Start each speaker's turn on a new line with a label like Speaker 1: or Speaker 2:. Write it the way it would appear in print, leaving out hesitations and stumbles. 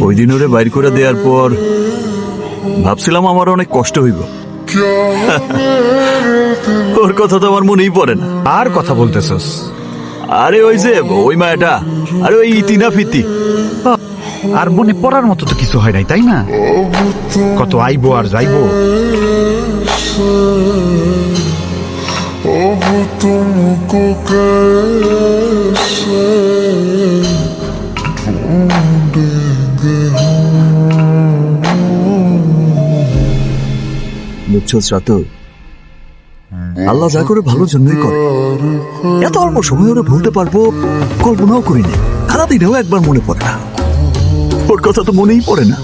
Speaker 1: ওই দিন ওরে বাইর করে দেওয়ার পর ভাবছিলাম আমার অনেক কষ্ট হইব। ওর কথা তো আমার মনেই পড়ে না।
Speaker 2: আর কথা বলতেছস?
Speaker 1: আরে ওই যে ওই মায়াটা, আরে ওই ইতিনা ফিতি।
Speaker 2: আর মনে পড়ার মতো তো কিছু হয় নাই, তাই না? কত আইবো আর যাইবো।
Speaker 1: বুঝছো শ্রাত, আল্লাহ যা করে ভালোর জন্যই করে। এত অল্প সময় ওরা ভুলতে পারবো কল্পনাও করিনি। সারাদিনেও একবার মনে পড়ে না। ওর কথা তো মনেই পড়ে না।